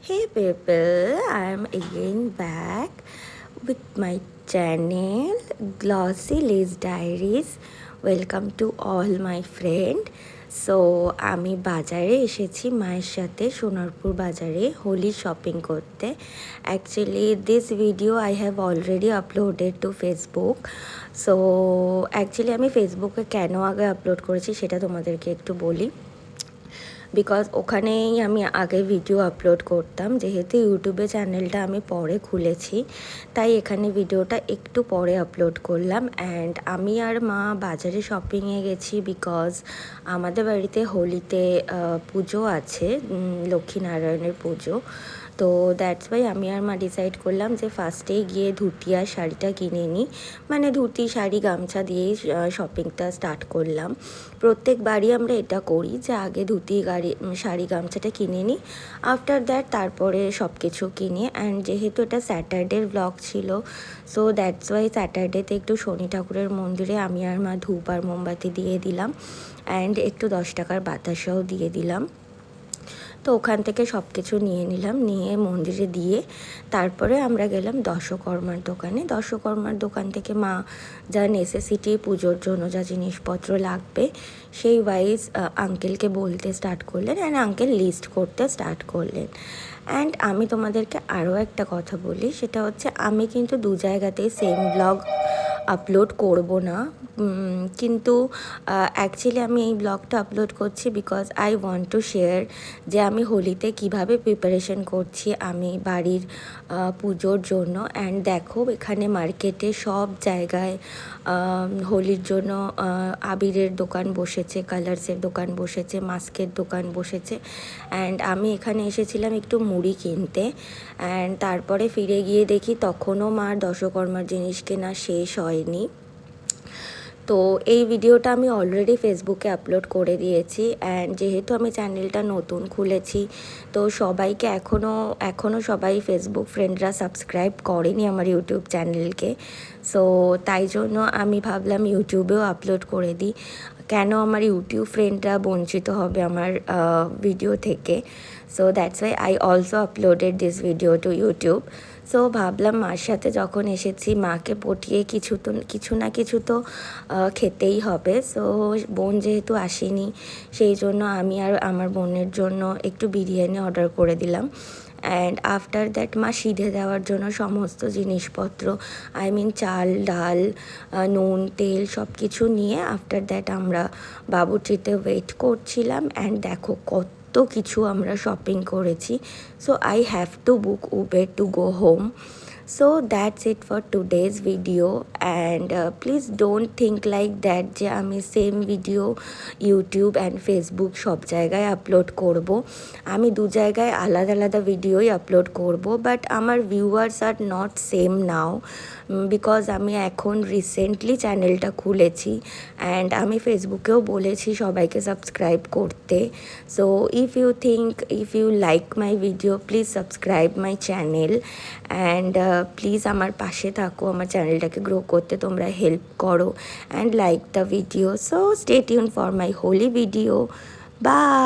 Hey people, I'm again back with my channel Glossy Lace Diaries. Welcome to all my friend. So আমি বাজারে এসেছি মায়ের সাথে সোনারপুর বাজারে হোলি শপিং করতে। Actually this video I have already uploaded to Facebook. So actually আমি ফেসবুকে কেন আগে আপলোড করেছি সেটা তোমাদেরকে একটু বলি। বিকজ ওখানেই আমি আগে ভিডিও আপলোড করতাম, যেহেতু ইউটিউবে চ্যানেলটা আমি পরে খুলেছি তাই এখানে ভিডিওটা একটু পরে আপলোড করলাম। অ্যান্ড আমি আর মা বাজারে শপিংয়ে গেছি বিকজ আমাদের বাড়িতে হোলিতে পুজো আছে, লক্ষ্মীনারায়ণের পুজো। তো দ্যাটস ওয়াই আমি আর মা ডিসাইড করলাম যে ফার্স্টেই গিয়ে ধুতি আর শাড়িটা কিনে নিই, মানে ধুতি শাড়ি গামছা দিয়েই শপিংটা স্টার্ট করলাম। প্রত্যেকবারই আমরা এটা করি যে আগে ধুতি শাড়ি গামছাটা কিনে নিই, আফটার দ্যাট তারপরে সব কিছু কিনি। অ্যান্ড যেহেতু এটা স্যাটারডের ব্লগ ছিল, সো দ্যাটস ওয়াই স্যাটারডেতে একটু শনি ঠাকুরের মন্দিরে আমি আর মা ধূপ আর মোমবাতি দিয়ে দিলাম, অ্যান্ড একটু 10 টাকার বাতাসাও দিয়ে দিলাম। তো ওখান থেকে সব কিছু নিয়ে নিলাম, নিয়ে মন্দিরে দিয়ে তারপরে আমরা গেলাম দশকর্মার দোকানে। দশকর্মার দোকান থেকে মা যা নেসেসিটি পুজোর জন্য যা জিনিসপত্র লাগবে সেই ওয়াইজ আঙ্কেলকে বলতে স্টার্ট করলেন, অ্যান্ড আঙ্কেল লিস্ট করতে স্টার্ট করলেন। অ্যান্ড আমি তোমাদেরকে আরও একটা কথা বলি, সেটা হচ্ছে আমি কিন্তু দু জায়গাতেই সেম ব্লগ আপলোড করব না, কিন্তু অ্যাকচুয়ালি আমি এই ব্লগটা আপলোড করছি because I want to share যে আমি হোলিতে কিভাবে প্রিপারেশন করছি আমি বাড়ির পুজোর জন্য। অ্যান্ড দেখো এখানে মার্কেটে সব জায়গায় হোলির জন্য আবিরের দোকান বসেছে, কালার্সের দোকান বসেছে, মাস্কের দোকান বসেছে। অ্যান্ড আমি এখানে এসেছিলাম একটু মুড়ি কিনতে, অ্যান্ড তারপরে ফিরে গিয়ে দেখি তখনও মার দশকর্মার জিনিস কেনা শেষ হয়নি। তো এই ভিডিওটা আমি অলরেডি ফেসবুকে আপলোড করে দিয়েছি। অ্যান্ড যেহেতু আমি চ্যানেলটা নতুন খুলেছি তো সবাইকে এখনও সবাই ফেসবুক ফ্রেন্ডরা সাবস্ক্রাইব করেনি আমার ইউটিউব চ্যানেলকে। সো তাই জন্য আমি ভাবলাম ইউটিউবেও আপলোড করে দিই, কেন আমার ইউটিউব ফ্রেন্ডরা বঞ্চিত হবে আমার ভিডিও থেকে। So that's why I also uploaded this video to YouTube. So ভাবলাম মার সাথে যখন এসেছি মাকে পটিয়ে কিছু না কিছু তো খেতেই হবে। সো বোন যেহেতু আসেনি সেই জন্য আমি আর আমার বোনের জন্য একটু বিরিয়ানি অর্ডার করে দিলাম। অ্যান্ড আফটার দ্যাট মা সিধে দেওয়ার জন্য সমস্ত জিনিসপত্র আই মিন চাল ডাল নুন তেল সব কিছু নিয়ে আফটার দ্যাট আমরা বাবুর্চিতে ওয়েট করছিলাম। অ্যান্ড দেখো কত কিছু আমরা শপিং করেছি। So I have to book Uber to go home. So that's it for today's video, and please don't think like that যে আমি same video YouTube and Facebook সব জায়গায় আপলোড করব। আমি দু জায়গায় আলাদা আলাদা ভিডিওই আপলোড করব, বাট আমার viewers are not same now because আমি এখন রিসেন্টলি চ্যানেলটা খুলেছি। অ্যান্ড আমি ফেসবুকেও বলেছি সবাইকে সাবস্ক্রাইব করতে। So if you like my video please subscribe my channel, and please আমার পাশে থাকো, আমার চ্যানেলটাকে গ্রো করতে তোমরা হেল্প করো, and like the video. So stay tune for my Holi video. By.